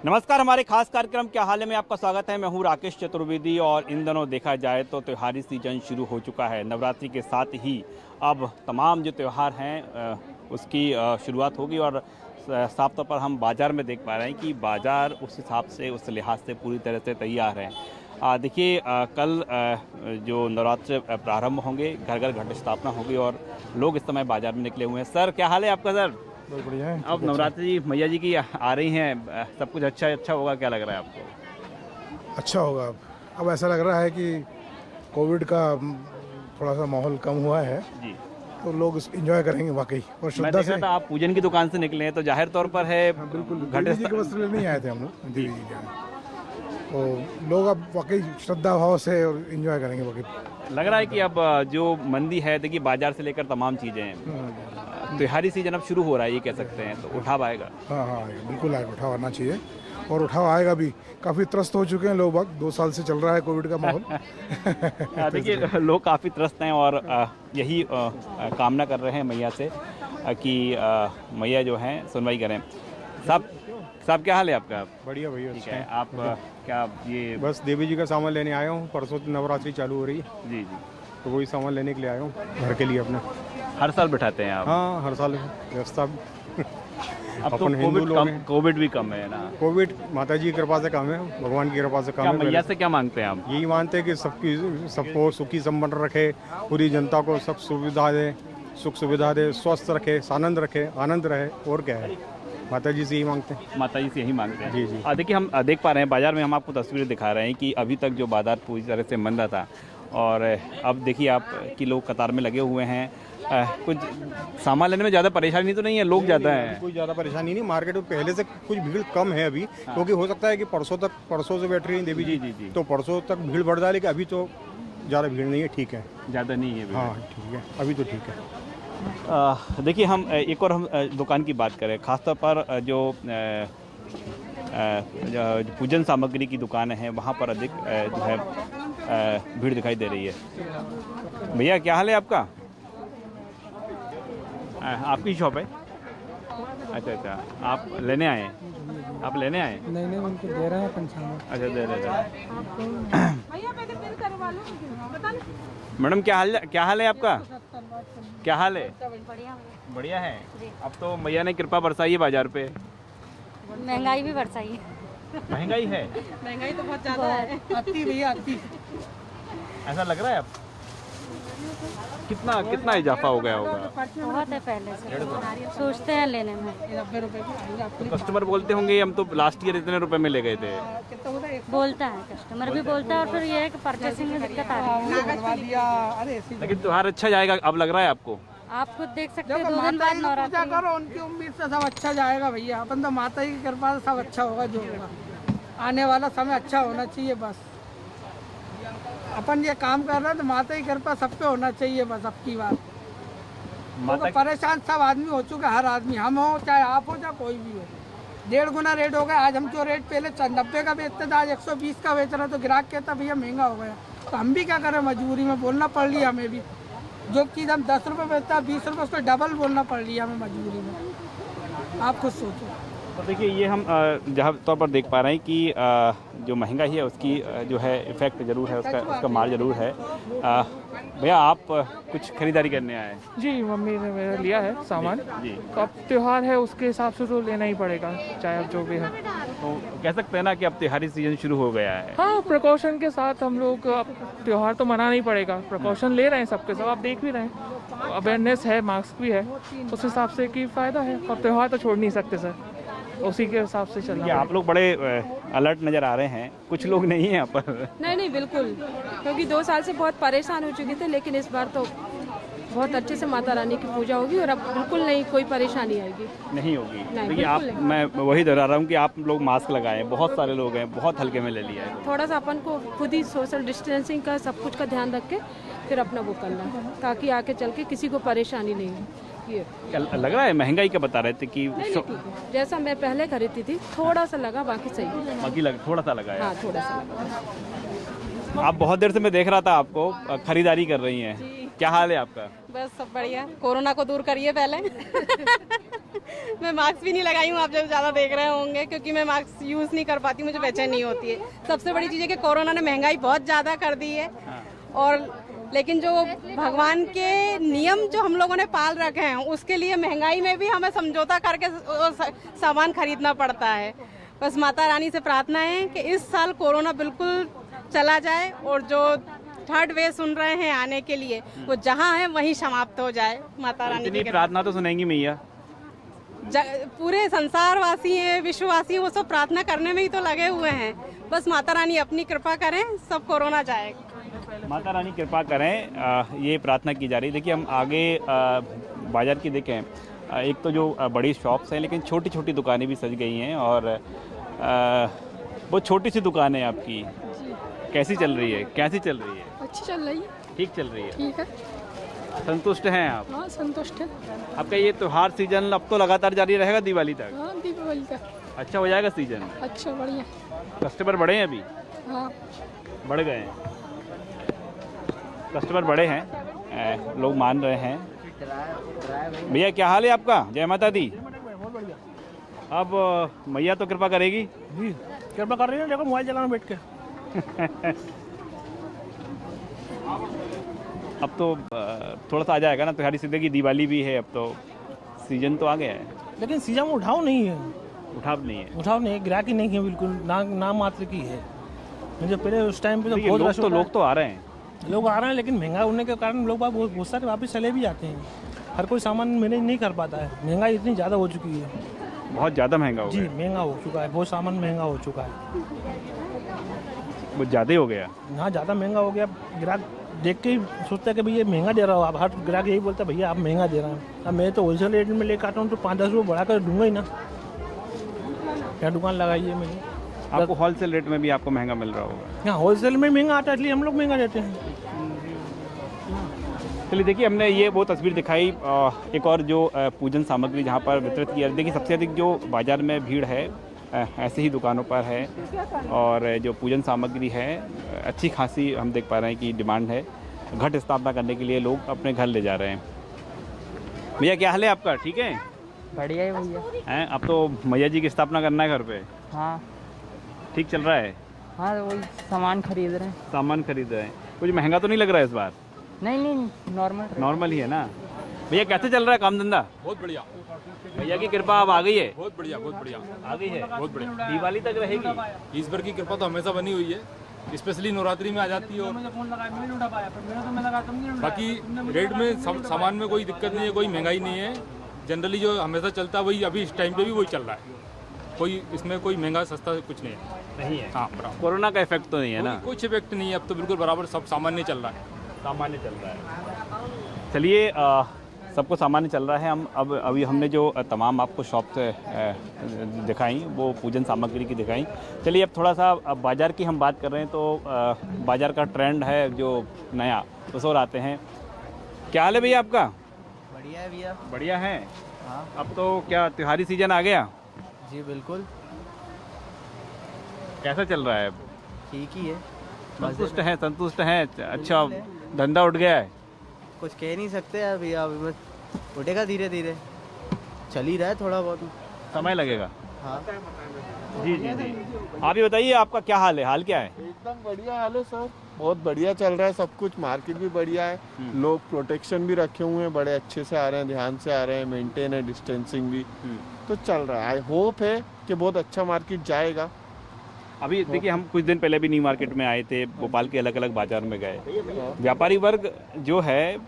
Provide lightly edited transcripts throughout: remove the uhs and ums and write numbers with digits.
नमस्कार, हमारे खास कार्यक्रम क्या हाल है में आपका स्वागत है। मैं हूं राकेश चतुर्वेदी और इन दिनों देखा जाए तो त्योहारी सीजन शुरू हो चुका है। नवरात्रि के साथ ही अब तमाम जो त्यौहार हैं उसकी शुरुआत होगी और साफ तौर पर हम बाज़ार में देख पा रहे हैं कि बाज़ार उस हिसाब से, उस लिहाज से पूरी तरह से तैयार है। देखिए, कल जो नवरात्र प्रारंभ होंगे, घर घर घट स्थापना होगी और लोग इस समय बाज़ार में निकले हुए हैं। सर, क्या हाल है आपका? सर बहुत बढ़िया है। अब नवरात्रि मैया जी की आ रही हैं, सब कुछ अच्छा होगा, क्या लग रहा है आपको? अच्छा होगा। अब ऐसा लग रहा है कि कोविड का थोड़ा सा माहौल कम हुआ है जी, तो लोग एंजॉय करेंगे वाकई और मैं श्रद्धा देख से। रहा था आप पूजन की दुकान से निकले हैं तो जाहिर तौर पर है। हाँ, बिल्कुल घट देवी जी के वस्त्र लेने ही आए थे हम लोग देवी जी के। तो लोग अब वाकई श्रद्धा भाव से और एंजॉय करेंगे वाकई। लग रहा है कि अब जो मंदी है, देखिए बाजार से लेकर तमाम चीज़ें हैं, त्योहारी सीजन अब शुरू हो रहा है, ये कह सकते हैं, तो उठाव आएगा। हाँ हाँ, बिल्कुल आएगा, उठाव आना चाहिए और उठाव आएगा भी। काफ़ी त्रस्त हो चुके हैं लोग बाग, 2 साल से चल रहा है कोविड का माहौल। देखिए, लोग काफ़ी त्रस्त हैं और यही कामना कर रहे हैं मैया से कि मैया जो हैं सुनवाई करें। साहब क्या हाल है आपका? बढ़िया भैया। ठीक है, आप क्या ये बस देवी जी का सामान लेने आया हूँ। परसों नवरात्रि चालू हो रही है जी तो वही सामान लेने के लिए आया हूँ घर के लिए अपने। हर साल बिठाते हैं आप? हाँ, हर साल व्यवस्था। अब तो अपन हिंदू लोग हैं। कोविड भी कम है ना? कोविड माता जी की कृपा से कम है, भगवान की कृपा से कम क्या है। मैया से क्या मांगते हैं आप? यही मानते हैं कि सबको सुखी संपन्न रखे, पूरी जनता को सब सुविधा दे, सुख सुविधा दे, स्वस्थ रखे, आनंद रखे, आनंद रहे, और क्या है, माता जी से यही मांगते हैं। माता जी से यही मांगते हैं। जी जी। देखिए, हम देख पा रहे हैं बाजार में, हम आपको तस्वीरें दिखा रहे हैं कि अभी तक जो बाजार पूरी तरह से मंदा था और अब देखिए आप कि लोग कतार में लगे हुए हैं। कुछ सामान लेने में ज़्यादा परेशानी तो नहीं है, लोग ज़्यादा हैं? कोई ज़्यादा परेशानी नहीं, मार्केट में पहले से कुछ भीड़ कम है अभी। क्योंकि हो सकता है कि परसों से बैठ रही हैं देवी जी, जी। तो परसों तक भीड़ बढ़ जाए, लेकिन अभी तो ज़्यादा भीड़ नहीं है, ठीक है, ज़्यादा नहीं है। हाँ ठीक है, अभी तो ठीक है। देखिए, हम एक और हम दुकान की बात करें, खासतौर पर जो पूजन सामग्री की दुकान है वहाँ पर अधिक जो है भीड़ दिखाई दे रही है। भैया क्या हाल है आपका? आपकी शॉप है? अच्छा, आप लेने आए हैं? आप लेने आए? नहीं उनको दे रहे हैं पंचांग। अच्छा, दे रहे हैं। मैडम क्या हाल है आपका? क्या हाल है? बढ़िया है। अब तो मैया ने कृपा बरसाई है बाजार पे। महंगाई भी बरसाई है। महंगाई है? महंगाई तो बहुत ज्यादा है। आती भैया आती। ऐसा लग रहा है? अब कितना इजाफा हो गया होगा? बहुत है पहले से, सोचते हैं लेने में। 90 रुपए की आएंगे आपको। तो कस्टमर बोलते होंगे हम तो लास्ट ईयर इतने रुपए में ले गए थे। कितना होता है? बोलता है, कस्टमर भी बोलता है और फिर ये है कि परचेसिंग में दिक्कत आ रही है। बनवा दिया। अरे ऐसी लेकिन त्योहार अच्छा जाएगा, अब लग रहा है आपको? आप खुद देख सकते हैं, देखो, 2 दिन माता बाद जी की पूजा नवरात्रि। करो, उनकी उम्मीद से सब अच्छा जाएगा भैया। अपन तो माता जी की कृपा से सब अच्छा होगा जो होगा। आने वाला समय अच्छा होना चाहिए बस। अपन ये काम कर रहे हैं तो माता की कृपा सब पे होना चाहिए बस। अब की बात तो परेशान सब आदमी हो चुके, हर आदमी, हम हो चाहे आप हो चाहे कोई भी हो। 1.5 गुना रेट हो गया। आज हम जो रेट पहले 90 का बेचते थे, आज 120 का बेच रहे, तो ग्राहक कहता भैया महंगा हो गया। तो हम भी क्या करें, मजबूरी में बोलना पड़ लिया हमें भी। जो चीज़ हम 10 रुपये बेचता है 20 रुपये, उसको डबल बोलना पड़ लिया हमें मजबूरी में। आप खुद सोचो। तो देखिए, ये हम जहाँ तौर पर देख पा रहे हैं कि जो महंगाई है उसकी जो है इफेक्ट जरूर है, उसका मार जरूर है। भैया, आप कुछ खरीदारी करने आए हैं? जी, मम्मी ने मेरा लिया है सामान। जी। तो अब त्यौहार है, उसके हिसाब से तो लेना ही पड़ेगा, चाहे अब जो भी है। तो कह सकते हैं ना कि अब त्योहारी सीजन शुरू हो गया है। हाँ, प्रिकॉशन के साथ हम लोग अब त्यौहार तो मनाना ही पड़ेगा। प्रिकॉशन ले रहे हैं सबके सब, आप देख भी रहे हैं, अवेयरनेस है, मास्क भी है, उस हिसाब से कि फ़ायदा है। और त्यौहार तो छोड़ नहीं सकते सर, उसी के हिसाब से चलना ये आप लोग बड़े अलर्ट नज़र आ रहे हैं, कुछ लोग नहीं हैं यहाँ पर। नहीं बिल्कुल, क्योंकि 2 साल से बहुत परेशान हो चुके थे, लेकिन इस बार तो बहुत अच्छे से माता रानी की पूजा होगी और अब बिल्कुल नहीं कोई परेशानी आएगी। नहीं होगी? नहीं, देखिए, आप, मैं वही दोहरा रहा हूँ कि आप लोग मास्क लगाएं, बहुत सारे लोग हैं, बहुत हल्के में ले लिया है। थोड़ा सा अपन को खुद ही सोशल डिस्टेंसिंग का सब कुछ का ध्यान रख के फिर अपना वो करना है, ताकि आके चल के किसी को परेशानी नहीं हो। ये क्या लग रहा है? महंगाई का बता रहे थे कि नहीं, ठीक है। जैसा मैं पहले खरीदती थी थोड़ा सा लगा, बाकी सही है। बाकी थोड़ा सा लगा है। हाँ, थोड़ा सा लगा। आप बहुत देर से मैं देख रहा था आपको खरीदारी कर रही हैं, क्या हाल है आपका? बस सब बढ़िया। कोरोना को दूर करिए पहले। मैं मास्क भी नहीं लगाई हूँ, आप जब ज़्यादा देख रहे होंगे, क्योंकि मैं मास्क यूज़ नहीं कर पाती, मुझे बेचैनी होती है। सबसे बड़ी चीज़ है कि कोरोना ने महंगाई बहुत ज़्यादा कर दी है, और लेकिन जो भगवान के नियम जो हम लोगों ने पाल रखे हैं, उसके लिए महंगाई में भी हमें समझौता करके सामान खरीदना पड़ता है। बस माता रानी से प्रार्थना है कि इस साल कोरोना बिल्कुल चला जाए, और जो थर्ड वेव सुन रहे हैं आने के लिए, वो जहाँ है वहीं समाप्त हो जाए। माता रानी इतनी की प्रार्थना तो सुनेंगी मैया। पूरे संसार वासी हैं, विश्ववासी हैं, वो सब प्रार्थना करने में ही तो लगे हुए हैं। बस माता रानी अपनी कृपा करें, सब कोरोना जाएगा। माता रानी कृपा करें, ये प्रार्थना की जा रही है। देखिए हम आगे बाजार की देखें, एक तो जो बड़ी शॉप्स हैं, लेकिन छोटी छोटी दुकानें भी सज गई हैं, और बहुत छोटी सी दुकान है आपकी। कैसी चल रही है? कैसी चल रही है? अच्छी चल रही है। ठीक चल रही है? ठीक है। संतुष्ट हैं आप? हाँ संतुष्ट है। आपका ये त्योहार सीजन अब तो लगातार जारी रहेगा दिवाली तक? हाँ दीपावली का अच्छा हो जाएगा सीजन? अच्छा बढ़िया। कस्टमर बढ़े हैं अभी? हाँ बढ़ गए हैं, कस्टमर बढ़े हैं, लोग मान रहे हैं। भैया क्या हाल है आपका? जय माता दी। अब मैया तो कृपा करेगी जी, कृपा कर रही है। देखो मोबाइल चलाना बैठ के। अब तो थोड़ा सा आ जाएगा ना, त्योहारी सीधे की दिवाली भी है, अब तो सीजन तो आ गया है। लेकिन सीजन में उठाव नहीं है। उठाव नहीं है? उठाव नहीं है, ग्राहकी नहीं है, बिल्कुल नाम मात्र की है। मुझे पहले उस टाइम पे तो बहुत रश होता है। लोग तो आ रहे हैं, लोग आ रहे हैं, लेकिन महंगा होने के कारण लोग बहुत सारे वापस चले भी जाते हैं। हर कोई सामान मैनेज नहीं कर पाता है, महंगाई इतनी ज़्यादा हो चुकी है। बहुत ज़्यादा महंगा हो जी गया। महंगा हो चुका है, बहुत सामान महंगा हो चुका है। बहुत ज़्यादा ही हो गया। हाँ ज़्यादा महंगा हो गया। ग्राहक देख के ही सोचता है कि भैया महंगा दे रहा हो आप। हर ग्राहक यही बोलता है भैया आप महंगा दे रहे हैं। अब मैं तो होलसेल रेट में लेकर आता हूँ, तो 5-10 रुपये बढ़ा कर दूंगा ही ना। क्या दुकान लगाई है मैंने। आपको होलसेल रेट में भी आपको महंगा मिल रहा होगा? हाँ होलसेल में महंगा आता है, इसलिए हम लोग महंगा देते हैं। चलिए देखिए, हमने ये वो तस्वीर दिखाई, एक और जो पूजन सामग्री जहाँ पर वितरित की। देखिए सबसे अधिक जो बाज़ार में भीड़ है ऐसे ही दुकानों पर है, और जो पूजन सामग्री है अच्छी खासी हम देख पा रहे हैं कि डिमांड है। घट स्थापना करने के लिए लोग अपने घर ले जा रहे हैं। भैया क्या हाल है आपका? ठीक है, बढ़िया है भैया। हैं? अब तो मैया जी की स्थापना करना है घर पे। हाँ ठीक चल रहा है? हाँ वही सामान खरीद रहे हैं। सामान खरीद रहे हैं। कुछ महंगा तो नहीं लग रहा है इस बार? नहीं नॉर्मल ही है ना। भैया कैसे चल रहा है काम धंधा? बहुत बढ़िया। भैया की कृपा अब आ गई है? बहुत बढ़िया, बहुत बढ़िया आ गई है, बहुत बढ़िया। दिवाली तक रहेगी? ईश्वर की कृपा तो हमेशा बनी हुई है, स्पेशली नवरात्रि में आ जाती है। और बाकी रेट में सामान में कोई दिक्कत नहीं है, कोई महंगाई नहीं है। जनरली जो हमेशा चलता है वही अभी इस टाइम पे भी वही चल रहा है। कोई इसमें कोई महंगा सस्ता कुछ नहीं है। नहीं है? हाँ बराबर। कोरोना का इफेक्ट तो नहीं है ना? कुछ इफेक्ट नहीं है, अब तो बिल्कुल बराबर सब सामान्य चल रहा है। सामान्य चल रहा है। चलिए सबको सामान्य चल रहा है। हम अभी हमने जो तमाम आपको शॉप से दिखाई, वो पूजन सामग्री की दिखाई। चलिए अब थोड़ा सा बाज़ार की हम बात कर रहे हैं, तो बाज़ार का ट्रेंड है जो नया, उस और आते हैं। क्या हाल है भैया आपका? बढ़िया है भैया। बढ़िया है। हाँ अब तो क्या त्योहारी सीजन आ गया? जी बिल्कुल कैसा चल रहा है? ठीक ही है। संतुष्ट हैं? संतुष्ट हैं? अच्छा धंधा उठ गया है? कुछ कह नहीं सकते यार भैया, अभी बस उठेगा धीरे धीरे, चल ही रहा है, थोड़ा बहुत समय लगेगा। हाँ जी जी जी। आप ही बताइए आपका क्या हाल है? हाल क्या है? एकदम बढ़िया हाल है सर, बहुत बढ़िया चल रहा है सब कुछ। मार्केट भी बढ़िया है, लोग प्रोटेक्शन भी रखे हुए हैं, बड़े अच्छे से आ रहे हैं, ध्यान से आ रहे हैं, मेंटेन है डिस्टेंसिंग भी, तो चल रहा है। आई होप है कि बहुत अच्छा मार्केट जाएगा। अभी देखिए हम कुछ दिन पहले भी न्यू मार्केट में आए थे, भोपाल के अलग अलग बाजार में गए। व्यापारी वर्ग जो है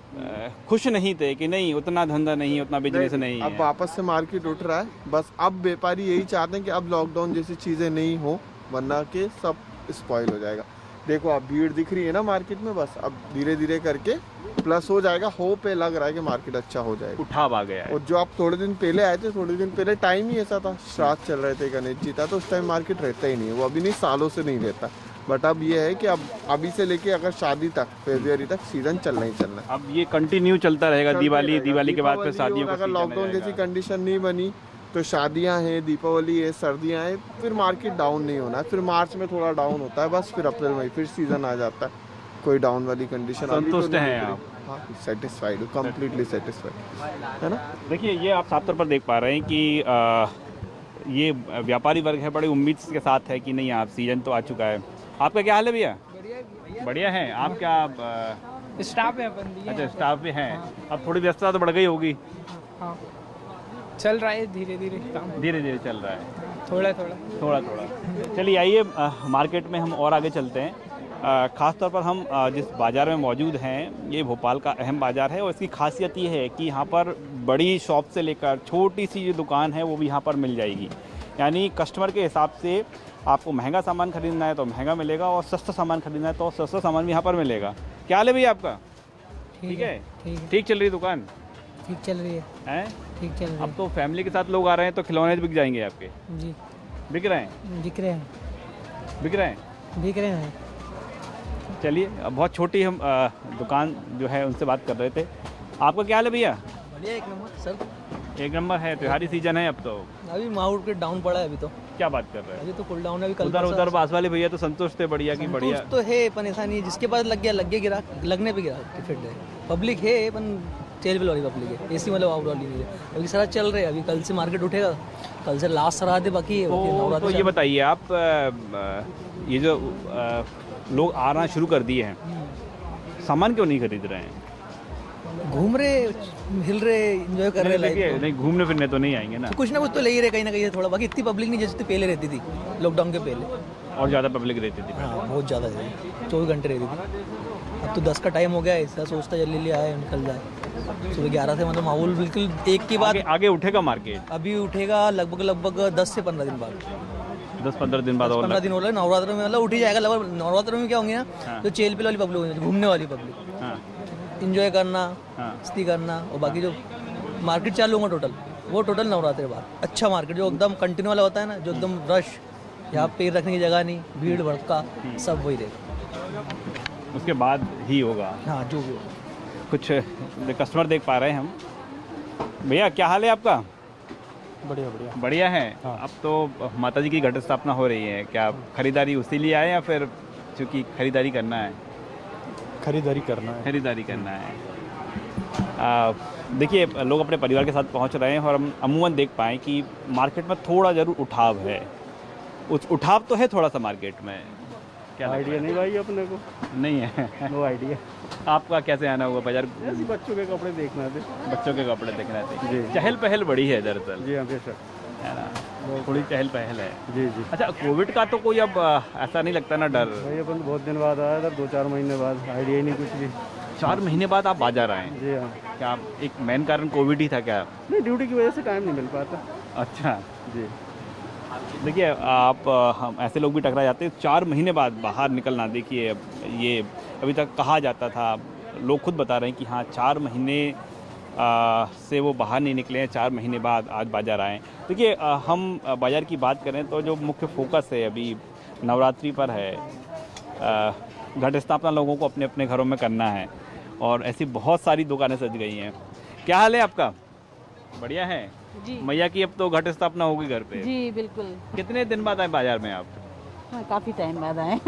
खुश नहीं थे कि नहीं उतना धंधा नहीं, उतना बिजनेस नहीं अब है। वापस से मार्केट उठ रहा है। बस अब व्यापारी यही चाहते हैं कि अब लॉकडाउन जैसी चीजें नहीं हो, वरना के सब स्पॉइल हो जाएगा। देखो आप भीड़ दिख रही है ना मार्केट में, बस अब धीरे धीरे करके प्लस हो जाएगा। होप है, लग रहा है कि मार्केट अच्छा हो जाएगा। उठाव आ गया है। और जो आप थोड़े दिन पहले आए थे, थोड़े दिन पहले टाइम ही ऐसा था, श्राद्ध चल रहे थे गणेश जी था, तो उस टाइम मार्केट रहता ही नहीं है। वो अभी नहीं, सालों से नहीं रहता। बट अब ये है कि अब अभी से लेके अगर शादी तक, फरवरी तक सीजन चलना ही चलना है। अब ये कंटिन्यू चलता रहेगा। दिवाली के बाद फिर शादियों का अगर लॉकडाउन जैसी कंडीशन नहीं बनी तो शादियां हैं, दीपावली है, सर्दियां हैं, फिर मार्केट डाउन नहीं होना है। फिर मार्च में थोड़ा डाउन होता है बस, फिर अप्रैल मई फिर सीज़न आ जाता है। कोई डाउन वाली कंडीशन संतुष्ट हैं आप? हाँ, सेटिस्फाइड हूँ, कम्प्लीटली सेटिस्फाइड, है ना। देखिए ये आप साफ तौर पर देख पा रहे हैं कि ये व्यापारी वर्ग है, बड़ी उम्मीद के साथ है कि नहीं आप सीजन तो आ चुका है। आपका क्या हाल है भैया? बढ़िया है। आप क्या स्टाफ है अपन अच्छा स्टाफ में हैं? अब थोड़ी व्यस्तता तो बढ़ गई होगी। हाँ, चल रहा है धीरे धीरे काम, धीरे धीरे चल रहा है, थोड़ा थोड़ा थोड़ा। चलिए आइए मार्केट में हम और आगे चलते हैं। ख़ास तौर पर हम जिस बाज़ार में मौजूद हैं, ये भोपाल का अहम बाज़ार है और इसकी खासियत ये है कि यहाँ पर बड़ी शॉप से लेकर छोटी सी जो दुकान है वो भी यहाँ पर मिल जाएगी। यानी कस्टमर के हिसाब से आपको महंगा सामान खरीदना है तो महंगा मिलेगा और सस्ता सामान खरीदना है तो सस्ता सामान भी यहाँ पर मिलेगा। क्या हाल है भैया आपका? ठीक है, ठीक चल रही है दुकान? ठीक चल रही है, हैं? ठीक चल रही अब तो फैमिली के साथ लोग आ रहे हैं तो खिलौने बिक जाएंगे आपके? जी, बिक रहे हैं? दिख रहे हैं, बिक रहे हैं? दिख रहे हैं। चलिए अब बहुत छोटी हम दुकान जो है उनसे बात कर रहे थे। आपका क्या हाल है भैया? बढ़िया, एक नंबर सर। एक नंबर है। त्योहारी सीजन है अब तो। अभी मार्केट डाउन पड़ा है अभी तो। क्या बात कर रहे हैं? अभी तो कूल डाउन है। अभी कल उधर पास वाले भैया तो संतुष्ट थे, बढ़िया की बढ़िया। तो है, परेशानी है, जिसके पास लग गया गिराक, लगने पे गिराक फिट है। पब्लिक है पर चेल बिल वाली पब्लिक है, एसी मतलब आउट वाली नहीं है। अभी सारा चल रहा है, अभी कल से मार्केट उठेगा, कल से लास्ट रात है बाकी है। तो ये बताइए आप, ये जो लोग आना शुरू कर दिए हैं, सामान क्यों नहीं खरीद रहे हैं? घूम रहे, हिल रहे, एंजॉय कर रहे हैं। नहीं घूमने फिरने तो नहीं आएंगे ना? तो कुछ ना कुछ तो ले ही रहे कहीं ना कहीं थोड़ा। बाकी इतनी पब्लिक नहीं जैसे पहले रहती थी, लॉकडाउन के पहले। और ज़्यादा पब्लिक रहती थी? हाँ, बहुत ज़्यादा है, 24 घंटे रहती थी। अब तो 10 का टाइम हो गया है, ऐसा सोचता जल्दी आए निकल जाए। सुबह 11 से मतलब माहौल बिल्कुल एक के बाद आगे उठेगा मार्केट। अभी उठेगा लगभग 10 से 15 दिन बाद, 10-15 दिन बाद। 15 दिन हो रहा है। नवरात्र में मतलब उठ ही जाएगा लगभग। नवरात्र में क्या होंगे ना, जो चेल पिल वाली पब्लिक होगी, घूमने वाली पब्लिक, इंजॉय करना, मस्ती करना, और बाकी जो मार्केट चालू होगा टोटल, वो टोटल नवरात्र के बाद। अच्छा मार्केट जो एकदम कंटिन्यू वाला होता है ना, जो एकदम रश, यहाँ पैर रखने की जगह नहीं, भीड़ भड़का, सब वही रहेगा। उसके बाद ही होगा। हाँ, जो भी कुछ कस्टमर देख पा रहे हैं हम। भैया क्या हाल है आपका? बढ़िया बढ़िया बढ़िया है। हाँ। अब तो माता जी की घट स्थापना हो रही है, क्या खरीदारी उसी लिए आए या फिर चूँकि खरीदारी करना है? खरीदारी करना है। खरीदारी करना है। देखिए लोग अपने परिवार के साथ पहुंच रहे हैं और हम अमूमन देख पाएँ कि मार्केट में थोड़ा ज़रूर उठाव है। उठाव तो है थोड़ा सा मार्केट में। क्या आइडिया नहीं भाई अपने को? नहीं है? No idea. आपका कैसे आना हुआ बाजार? ऐसे बच्चों के कपड़े देखना थे। बच्चों के कपड़े देखना थे जी। चहल पहल बड़ी है दरअसल। जी हाँ, बेशक है ना, थोड़ी चहल पहल है। जी जी। अच्छा, कोविड का तो कोई अब ऐसा नहीं लगता ना डर? भाई अपन बहुत दिन बाद आया था, 2-4 महीने बाद, आइडिया ही नहीं कुछ भी। 4 महीने बाद आप बाजार आए? जी हाँ। क्या एक मेन कारण कोविड ही था क्या? नहीं, ड्यूटी की वजह से टाइम नहीं मिल पाता। अच्छा जी। देखिए आप हम ऐसे लोग भी टकरा जाते हैं 4 महीने बाद बाहर निकलना। देखिए ये अभी तक कहा जाता था, लोग खुद बता रहे हैं कि हाँ 4 महीने से वो बाहर नहीं निकले हैं, 4 महीने बाद आज बाज़ार आए। देखिए हम बाज़ार की बात करें तो जो मुख्य फोकस है अभी नवरात्रि पर है। घट स्थापना लोगों को अपने अपने घरों में करना है और ऐसी बहुत सारी दुकानें सज गई हैं। क्या हाल है आपका? बढ़िया है जी। मैया की अब तो घट स्थापना होगी घर पे? जी बिल्कुल। कितने दिन बाद आए बाजार में आप? हाँ, काफ़ी टाइम बाद आए।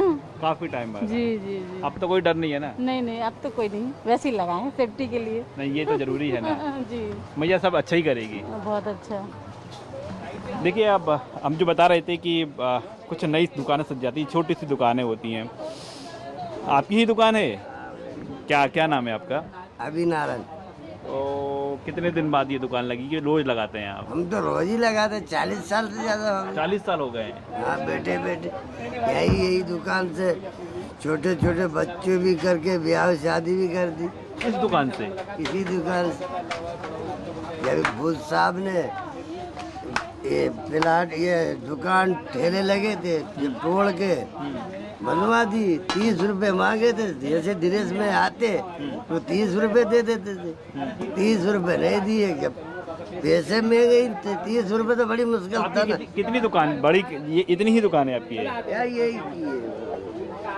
काफ़ी टाइम बाद। जी जी जी। अब तो कोई डर नहीं है ना? नहीं, अब तो कोई नहीं, वैसे ही लगाए सेफ्टी के लिए। नहीं, ये तो ज़रूरी है ना। जी, मैया सब अच्छा ही करेगी। बहुत अच्छा। देखिए अब हम जो बता रहे थे कि कुछ नई दुकानें सज जाती, छोटी सी दुकानें होती हैं। आपकी ही दुकान है क्या? क्या नाम है आपका? अभी नारायण। तो कितने दिन बाद ये दुकान लगी कि रोज लगाते हैं आप? हम तो रोज ही लगाते, 40 साल से ज्यादा। 40 साल हो गए? हाँ, बैठे यही दुकान से छोटे छोटे बच्चे भी करके ब्याह शादी भी कर दी। इस दुकान से? इसी दुकान से। जब भूत साहब ने ये प्लाट, ये दुकान ठेले लगे थे, ये तोड़ के बनवा दी। 30 रुपए मांगे थे, जैसे ड्रेस में आते तो 30 रुपए दे देते थे। 30 रुपए नहीं दिए, क्या पैसे महंगे थे। 30 रुपए तो बड़ी मुश्किल था ना। कितनी दुकान बड़ी? ये इतनी ही दुकान है आपकी? यही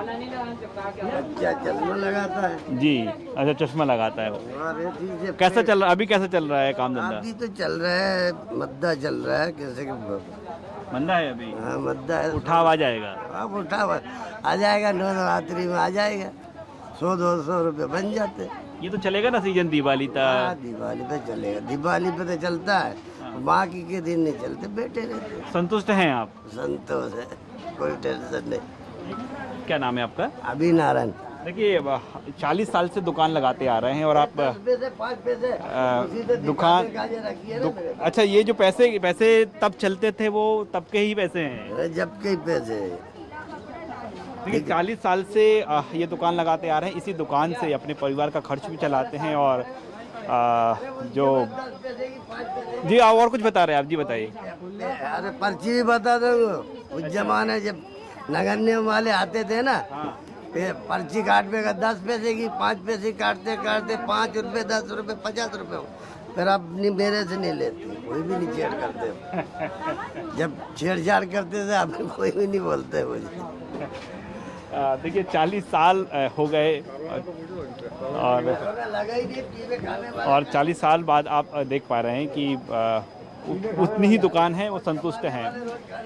बच्चा चश्मा लगाता है। जी, अच्छा चश्मा लगाता है वो। और ये चीज़ें कैसा चल रहा अभी कैसा चल रहा है काम धंधा? अभी तो चल रहा है, मद्दा चल रहा है, कैसे मंदा है अभी? हाँ मद्दा है। उठाव आ जाएगा? अब उठाव आ जाएगा, नवरात्रि में आ जाएगा, 100-200 रुपये बन जाते। ये तो चलेगा ना सीजन दिवाली तक? हाँ दिवाली पे चलेगा, दिवाली पे तो चलता है, बाकी के दिन नहीं चलते, बैठे रहते। संतुष्ट हैं आप? संतोष है, कोई टेंशन नहीं। क्या नाम है आपका? अभी नारायण। देखिए 40 साल से दुकान लगाते आ रहे हैं और आप 5 पैसे दुकान अच्छा ये जो पैसे तब चलते थे वो तब के ही पैसे हैं? जब के ही पैसे। देखिए 40 साल से ये दुकान लगाते आ रहे हैं, इसी दुकान से अपने परिवार का खर्च भी चलाते हैं। और जो जी आप और कुछ बता रहे हैं आप? जी बताइए। अरे पर्ची भी बता दो, उस जमाने जब नगर निगम वाले आते थे ना, पर्ची काटने का 10 पैसे की, 5 पैसे काटते काटते 5 रुपए, 10 रुपए, 50 रुपए, फिर अपनी मेरे से नहीं लेते, कोई भी नहीं छेड़ करते। जब छेड़छाड़ करते थे अब कोई भी नहीं बोलते मुझे। देखिए 40 साल हो गए और 40 साल बाद आप देख पा रहे हैं कि उतनी ही दुकान है, वो संतुष्ट हैं।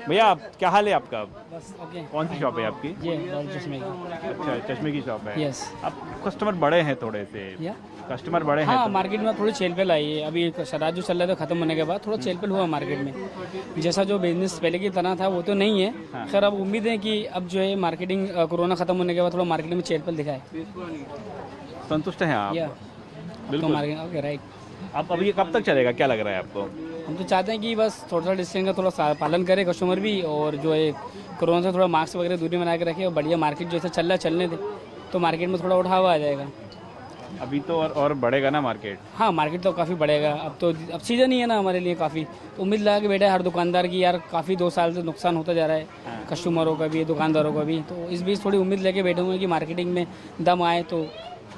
भैया आप क्या हाल है आपका? बस ओके। कौन सी शॉप है आपकी? ये चश्मे की। अच्छा चश्मे की शॉप है। यस। अब कस्टमर बड़े हैं थोड़े से? या कस्टमर बड़े हैं? हाँ मार्केट में थोड़ी चेल पेल आई है, अभी शराब जो चल रहा था खत्म होने के बाद थोड़ा चेल पेल हुआ मार्केट में। जैसा जो बिजनेस पहले की तरह था वो तो नहीं है। खैर अब उम्मीद है कि अब जो है मार्केटिंग कोरोना खत्म होने के बाद थोड़ा मार्केट में चेल पेल दिखाए। संतुष्ट हैं आप? बिल्कुल मार्केट ओके राइट। अब ये कब तक चलेगा, क्या लग रहा है आपको? हम तो चाहते हैं कि बस थोड़ा सा डिस्टेंस का थोड़ा पालन करे कस्टमर भी, और जो है कोरोना से थोड़ा मास्क वगैरह दूरी बना के रखे और बढ़िया मार्केट जैसे चल रहा है चलने दे, तो मार्केट में थोड़ा उठावा आ जाएगा। अभी तो और बढ़ेगा ना मार्केट? हाँ मार्केट तो काफ़ी बढ़ेगा, अब सीजन ही है ना हमारे लिए काफ़ी, तो उम्मीद लगा कि बैठा है हर दुकानदार की यार काफ़ी 2 साल से नुकसान होता जा रहा है कस्टमरों का भी दुकानदारों का भी, तो इस बीच थोड़ी उम्मीद लेके बैठे हुए हैं कि मार्केटिंग में दम आए तो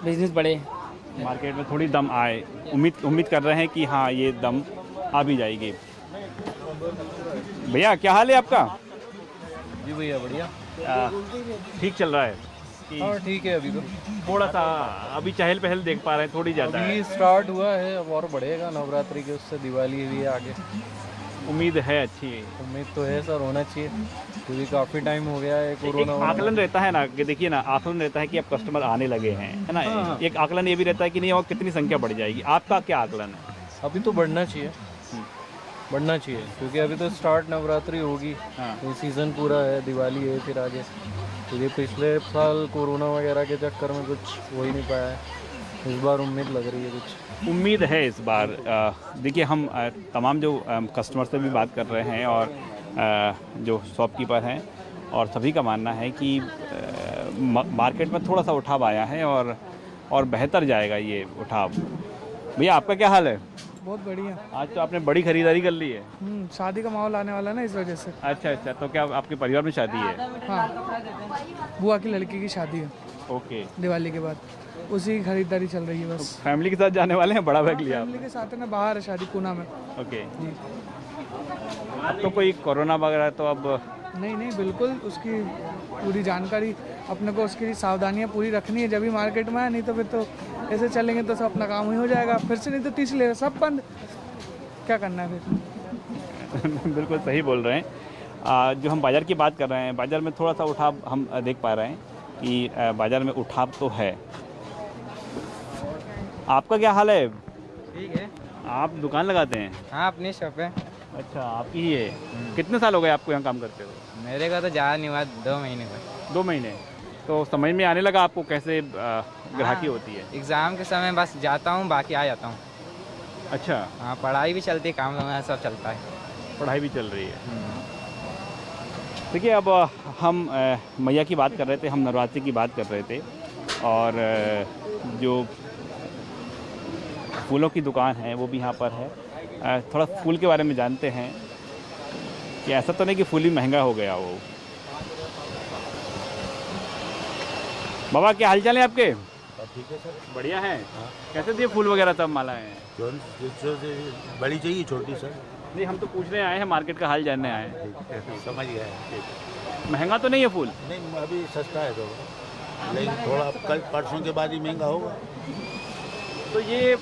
बिजनेस बढ़े, मार्केट में थोड़ी दम आए। उम्मीद कर रहे हैं कि हाँ ये दम आ भी जाएगी। भैया क्या हाल है आपका? जी भैया बढ़िया। ठीक चल रहा है? हाँ ठीक है, अभी तो थोड़ा सा अभी चहल पहल देख पा रहे हैं, थोड़ी ज़्यादा अभी स्टार्ट हुआ है, अब और बढ़ेगा नवरात्रि के, उससे दिवाली भी है आगे। उम्मीद है अच्छी? उम्मीद तो है सर, होना चाहिए क्योंकि काफ़ी टाइम हो गया है कोरोना। आकलन रहता है ना कि देखिए ना, आकलन रहता है कि अब कस्टमर आने लगे हैं, है ना? हाँ। एक आकलन ये भी रहता है कि नहीं और कितनी संख्या बढ़ जाएगी, आपका क्या आकलन है? अभी तो बढ़ना चाहिए, बढ़ना चाहिए क्योंकि अभी तो स्टार्ट नवरात्रि होगी। तो सीज़न पूरा है, दिवाली है फिर आगे, तो ये पिछले साल कोरोना वगैरह के चक्कर में कुछ हो ही नहीं पाया है, इस बार उम्मीद लग रही है कुछ। उम्मीद है इस बार। देखिए हम तमाम जो कस्टमर से भी बात कर रहे हैं और जो शॉपकीपर हैं, और सभी का मानना है कि मार्केट में थोड़ा सा उठाव आया है और बेहतर जाएगा ये उठाव। भैया आपका क्या हाल है? बहुत बढ़िया। आज तो आपने बड़ी खरीदारी कर ली है। शादी का माहौल आने वाला है ना, इस वजह से। अच्छा, तो क्या आपके परिवार में शादी है? हाँ बुआ की लड़की की शादी है। ओके। दिवाली के बाद उसी की खरीदारी चल रही है बस। फैमिली के साथ जाने वाले हैं? बड़ा बैग लिया? फैमिली के साथ है ना, बाहर है शादी पूना में। ओके। अब तो कोई कोरोना वगैरह तो अब नहीं बिल्कुल, उसकी पूरी जानकारी अपने को, उसकी सावधानियां पूरी रखनी है जब भी मार्केट में आए, नहीं तो फिर तो ऐसे चलेंगे तो सब अपना काम ही हो जाएगा फिर से, नहीं तो 30 ले सब बंद, क्या करना है फिर। बिल्कुल सही बोल रहे हैं। जो हम बाज़ार की बात कर रहे हैं, बाज़ार में थोड़ा सा उठाव हम देख पा रहे हैं कि बाज़ार में उठाव तो है। आपका क्या हाल है? ठीक है। आप दुकान लगाते हैं? हाँ अपनी शॉप है। अच्छा आपकी ही है? कितने साल हो गए आपको यहाँ काम करते हो? मेरे का तो ज़्यादा नहीं हुआ, 2 महीने हुए। 2 महीने? तो समझ में आने लगा आपको कैसे ग्राहकी होती है? एग्ज़ाम के समय बस जाता हूँ, बाकी आ जाता हूँ। अच्छा। हाँ पढ़ाई भी चलती है, काम सब चलता है। पढ़ाई भी चल रही है। देखिए अब हम मैया की बात कर रहे थे, हम नवरात्रि की बात कर रहे थे, और जो फूलों की दुकान है वो भी यहाँ पर है। थोड़ा फूल के बारे में जानते हैं कि ऐसा तो नहीं कि फूल ही महंगा हो गया हो। बाबा क्या हालचाल है आपके? ठीक है सर। बढ़िया है। कैसे दिए फूल वगैरह सब मालाएं? बड़ी चाहिए छोटी सर? नहीं हम तो पूछने आए हैं, मार्केट का हाल जानने आए हैं। समझ गए। महंगा तो नहीं है फूल? नहीं अभी सस्ता है थोड़ा, लेकिन थोड़ा कल परसों के बाद ही महंगा होगा। तो ये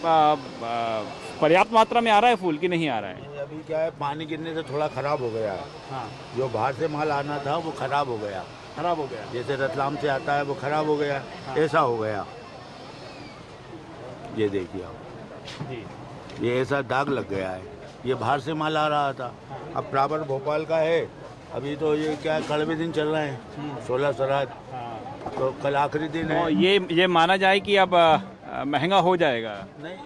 पर्याप्त मात्रा में आ रहा है फूल कि नहीं आ रहा है? अभी क्या है, पानी गिरने से थोड़ा खराब हो गया है। हाँ। जो बाहर से माल आना था वो खराब हो गया। खराब हो गया? जैसे रतलाम से आता है वो खराब हो गया। हाँ। ऐसा हो गया। ये देखिए आप, जी। ये ऐसा दाग लग गया है। ये बाहर से माल आ रहा था, अब प्रॉपर भोपाल का है। अभी तो ये क्या कड़वे दिन चल रहे हैं, 16 श्राद्ध, तो कल आखिरी दिन है। तो ये माना जाए कि अब महंगा हो जाएगा? नहीं,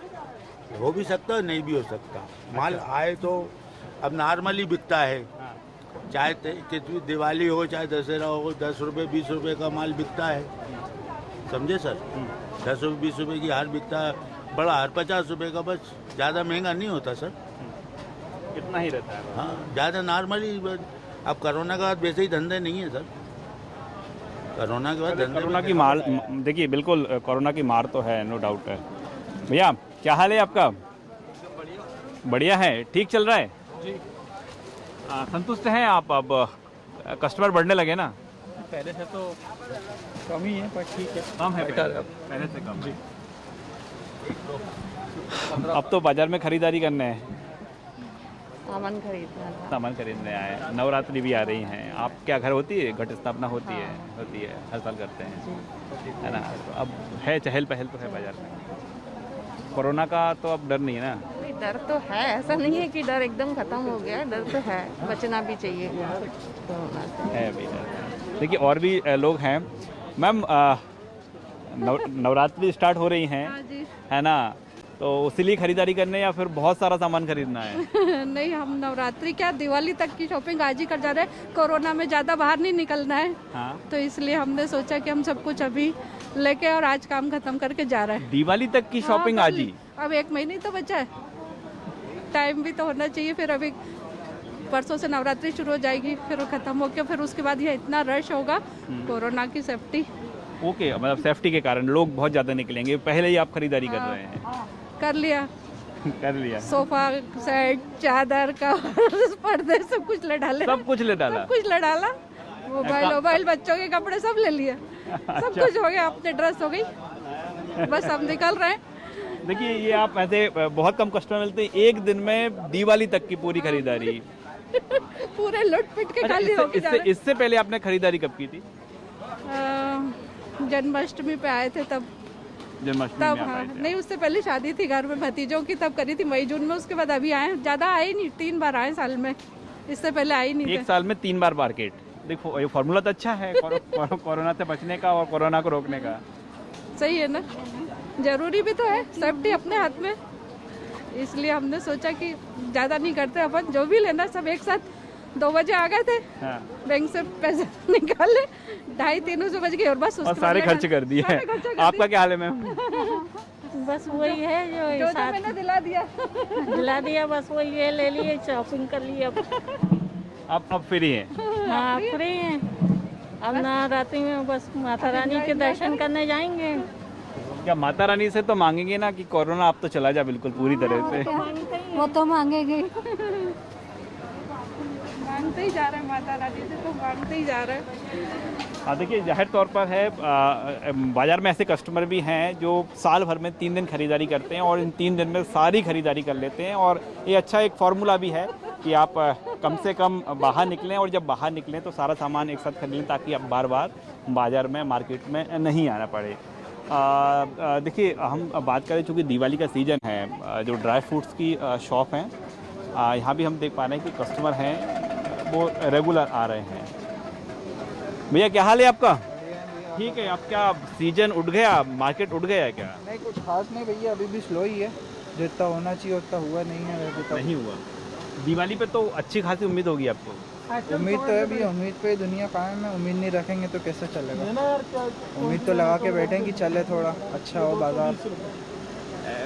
हो भी सकता है, नहीं भी हो सकता। माल आए तो अब नॉर्मली बिकता है, चाहे कितनी दिवाली हो चाहे दशहरा हो, 10 रुपये 20 रुपये का माल बिकता है, समझे सर। 10 रुपये 20 रुपये की हार बिकता है, बड़ा हार 50 रुपये का, बस ज़्यादा महंगा नहीं होता सर, इतना ही रहता है। हाँ, ज़्यादा नॉर्मली। अब कोरोना के बाद वैसे ही धंधे नहीं है सर, कोरोना के बाद धंधे। कोरोना की मार, देखिए बिल्कुल कोरोना की मार तो है, नो डाउट है। भैया क्या हाल है आपका? बढ़िया है, ठीक चल रहा है जी। संतुष्ट हैं आप? अब कस्टमर बढ़ने लगे ना? पहले से तो कम ही है, पर ठीक है, कम है पहले से कम जी। अब तो बाजार में खरीदारी करने हैं, सामान खरीदना था। सामान खरीदने आए। नवरात्रि भी आ रही हैं, आप क्या घर होती है, घट स्थापना होती है? होती है, हर साल करते हैं, है ना। तो अब है चहल पहल तो है बाजार में। कोरोना का तो अब डर नहीं है ना? नहीं, डर तो है, ऐसा नहीं है कि डर एकदम खत्म हो गया, डर तो है, बचना भी चाहिए कोरोना से। है अभी डर। देखिए और भी लोग हैं। मैम नवरात्रि स्टार्ट हो रही हैं, है ना, तो इसीलिए खरीदारी करने या फिर बहुत सारा सामान खरीदना है? नहीं, हम नवरात्रि क्या दिवाली तक की शॉपिंग आज ही कर जा रहे हैं। कोरोना में ज़्यादा बाहर नहीं निकलना है। हाँ। तो इसलिए हमने सोचा कि हम सब कुछ अभी लेके और आज काम खत्म करके जा रहे हैं। दिवाली तक की शॉपिंग आज ही? अब 1 महीने तो बचा है, टाइम भी तो होना चाहिए। फिर अभी परसों से नवरात्रि शुरू हो जाएगी, फिर वो खत्म हो के फिर उसके बाद ये इतना रश होगा। कोरोना की सेफ्टी, ओके, मतलब सेफ्टी के कारण लोग बहुत ज़्यादा निकलेंगे, पहले ही आप खरीदारी कर रहे हैं? कर लिया कर लिया। सोफा सेट, चादर, कवर, पर्दे सब कुछ ले डाले। सब कुछ ले डाला? सब कुछ ले डाला। मोबाइल, बच्चों के कपड़े सब ले लिए। सब कुछ हो गया, अपने ड्रेस हो गई, बस अब निकल रहे हैं। देखिए ये आप ऐसे बहुत कम कस्टमर मिलते हैं, एक दिन में दिवाली तक की पूरी खरीदारी पूरे लुट पिट के खाली हो गए। इससे पहले आपने खरीदारी कब की थी? जन्माष्टमी पे आए थे तब। जन्माष्टमी तब में हाँ, आए थे? नहीं, उससे पहले शादी थी घर में भतीजों की, तब करी थी मई जून में। उसके बाद अभी आए, ज़्यादा आए ही नहीं, 3 बार आए साल में, इससे पहले आए ही नहीं थे। एक साल में 3 बार मार्केट। देखो ये फॉर्मूला तो अच्छा है कोरोना से बचने का और कोरोना को रोकने का। सही है ना, जरूरी भी तो है, सेफ्टी अपने हाथ में। इसलिए हमने सोचा कि ज़्यादा नहीं करते अपन, जो भी लेना सब एक साथ। 2 बजे आ गए थे, हाँ। बैंक से पैसे निकाले, 2:30-3 बज गए और बस और सारे खर्च कर दिए। आपका क्या हाल है मैम? बस वही है जो साथ मैंने दिला दिया, बस वही है, ले लिए, शॉपिंग कर लिए। अब फ्री है? हाँ फ्री है। अब नवरात्रि में बस माता रानी के दर्शन करने जाएंगे। क्या माता रानी से तो मांगेंगे ना कि कोरोना अब तो चला जा बिल्कुल पूरी तरह से? वो तो मांगेंगे, मांगते ही जा रहे हैं माता रानी से, तो मांगते ही जा रहे हैं। हाँ देखिए जाहिर तौर पर है, बाज़ार में ऐसे कस्टमर भी हैं जो साल भर में 3 दिन खरीदारी करते हैं और इन 3 दिन में सारी खरीदारी कर लेते हैं। और ये अच्छा एक फार्मूला भी है कि आप कम से कम बाहर निकलें, और जब बाहर निकलें तो सारा सामान एक साथ खरीद लें, ताकि आप बार बार बाज़ार में, मार्केट में नहीं आना पड़े। देखिए हम बात करें, चूँकि दिवाली का सीज़न है, जो ड्राई फ्रूट्स की शॉप हैं, यहाँ भी हम देख पा रहे हैं कि कस्टमर हैं वो रेगुलर आ रहे हैं। भैया क्या हाल है आपका? ठीक है। आप क्या सीजन उठ गया, मार्केट उठ गया है क्या? नहीं, कुछ खास नहीं भैया, अभी भी स्लो ही है, जितना होना चाहिए उतना हुआ नहीं है अभी तक। नहीं हुआ। दिवाली पे तो अच्छी खासी उम्मीद होगी आपको? उम्मीद तो है भी, उम्मीद पे दुनिया कायम है, उम्मीद नहीं रखेंगे तो कैसे चलेगा। उम्मीद तो लगा के बैठे कि चले, थोड़ा अच्छा हो बाजार।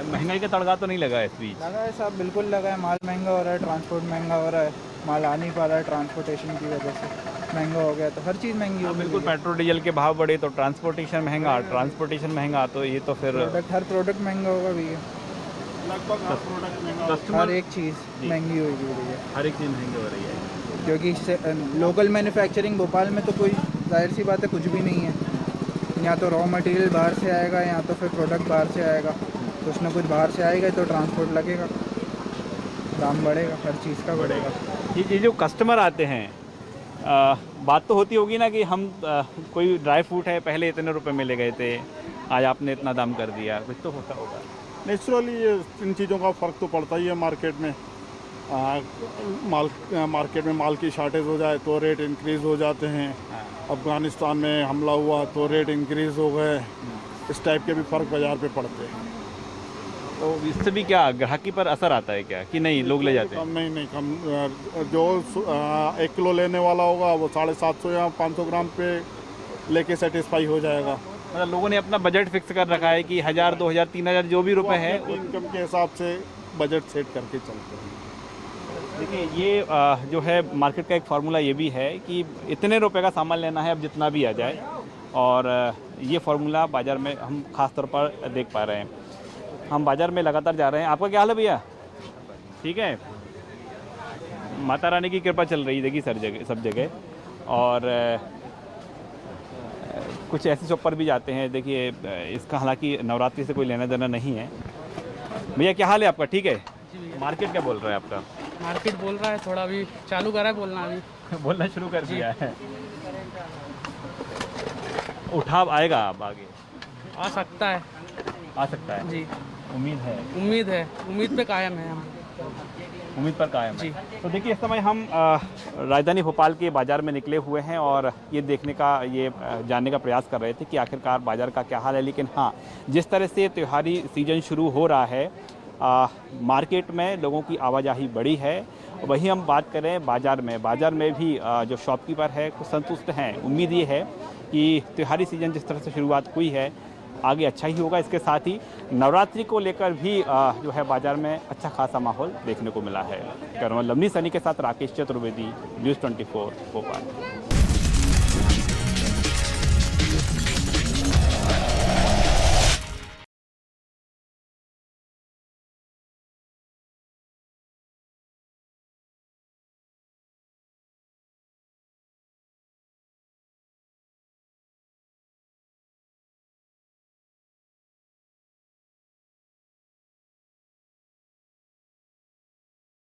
महंगाई का तड़का तो नहीं लगा इस बीच? लगा है साहब, बिल्कुल लगा है। माल महंगा हो रहा है, ट्रांसपोर्ट महंगा हो रहा है, माल आ नहीं पा रहा है, ट्रांसपोर्टेशन की वजह से महंगा हो गया, तो हर चीज़ महंगी हो गई। बिल्कुल, पेट्रोल डीजल के भाव बढ़े तो ट्रांसपोर्टेशन महंगा, ट्रांसपोर्टेशन महंगा तो ये तो फिर हर प्रोडक्ट महंगा होगा भैया। हर एक चीज़ महंगी हो रही है, हर एक चीज़ महंगी हो रही है क्योंकि लोकल मैन्युफैक्चरिंग भोपाल में तो कोई जाहिर सी बात है कुछ भी नहीं है। या तो रॉ मटेरियल बाहर से आएगा या तो फिर प्रोडक्ट बाहर से आएगा, कुछ ना कुछ बाहर से आएगा तो ट्रांसपोर्ट लगेगा, दाम बढ़ेगा, हर चीज़ का बढ़ेगा। ये जो कस्टमर आते हैं बात तो होती होगी ना कि हम कोई ड्राई फ्रूट है पहले इतने रुपए में ले गए थे, आज आपने इतना दाम कर दिया, कुछ तो होता होगा। नेचुरली ये इन चीज़ों का फ़र्क तो पड़ता ही है मार्केट में। मार्केट में माल की शॉर्टेज हो जाए तो रेट इंक्रीज़ हो जाते हैं। अफ़गानिस्तान में हमला हुआ तो रेट इंक्रीज़ हो गए। इस टाइप के भी फ़र्क बाज़ार पे पड़ते हैं। तो इससे भी क्या ग्राहकी पर असर आता है क्या कि नहीं लोग ले जाते हैं? कम नहीं कम, जो 1 किलो लेने वाला होगा वो 750 या 500 ग्राम पे लेके सेटिस्फाई हो जाएगा। मतलब लोगों ने अपना बजट फिक्स कर रखा है कि 1000, 2000, 3000 जो भी रुपए है इनकम के हिसाब से बजट सेट करके चलते हैं। देखिए ये जो है मार्केट का एक फार्मूला ये भी है कि इतने रुपए का सामान लेना है अब जितना भी आ जाए, और ये फार्मूला बाज़ार में हम खास तौर पर देख पा रहे हैं। हम बाज़ार में लगातार जा रहे हैं। आपका क्या हाल है भैया? ठीक है, माता रानी की कृपा चल रही है देखिए सब जगह। और कुछ ऐसी शॉप पर भी जाते हैं, देखिए इसका हालांकि नवरात्रि से कोई लेना देना नहीं है। भैया क्या हाल है आपका? ठीक है। मार्केट क्या बोल रहा है आपका? मार्केट बोल रहा है थोड़ा, अभी चालू करा है बोलना, अभी बोलना शुरू कर दिया है। उठाव आएगा अब आगे? आ सकता है, आ सकता है जी, उम्मीद है। उम्मीद पे कायम है हम, उम्मीद पर कायम है। तो देखिए इस समय हम राजधानी भोपाल के बाज़ार में निकले हुए हैं और ये देखने का, ये जानने का प्रयास कर रहे थे कि आखिरकार बाज़ार का क्या हाल है। लेकिन हाँ, जिस तरह से त्योहारी सीजन शुरू हो रहा है, मार्केट में लोगों की आवाजाही बढ़ी है। वहीं हम बात करें बाज़ार में भी जो शॉपकीपर है कुछ संतुष्ट हैं। उम्मीद ये है कि त्योहारी सीजन जिस तरह से शुरुआत हुई है आगे अच्छा ही होगा। इसके साथ ही नवरात्रि को लेकर भी जो है बाज़ार में अच्छा खासा माहौल देखने को मिला है। कैमरामैन लवनी सनी के साथ राकेश चतुर्वेदी, न्यूज़ 24 भोपाल।